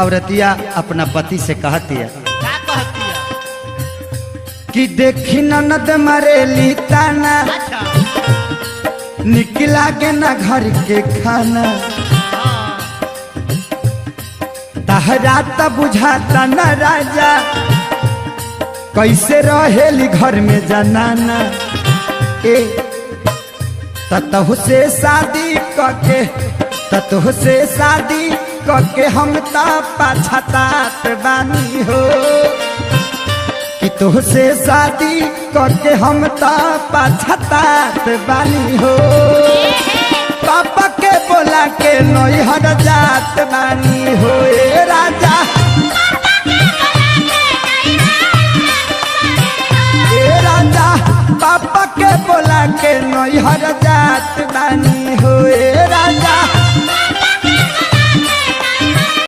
औरतिया अपना पति से कहती है क्या कहती है? कि देखी ननद मरेली ताना, अच्छा निकला के ना घर के खाना, हाँ तहरा त बुझाता न राजा, कैसे रहेली घर में जनाना। ए ततहु से शादी करके, ततहु से शादी करके हम ता पछतात बानी हो, कि तुह से शादी करके हम ता पछतात बानी हो। पापा के बोला के नैहर जात बानी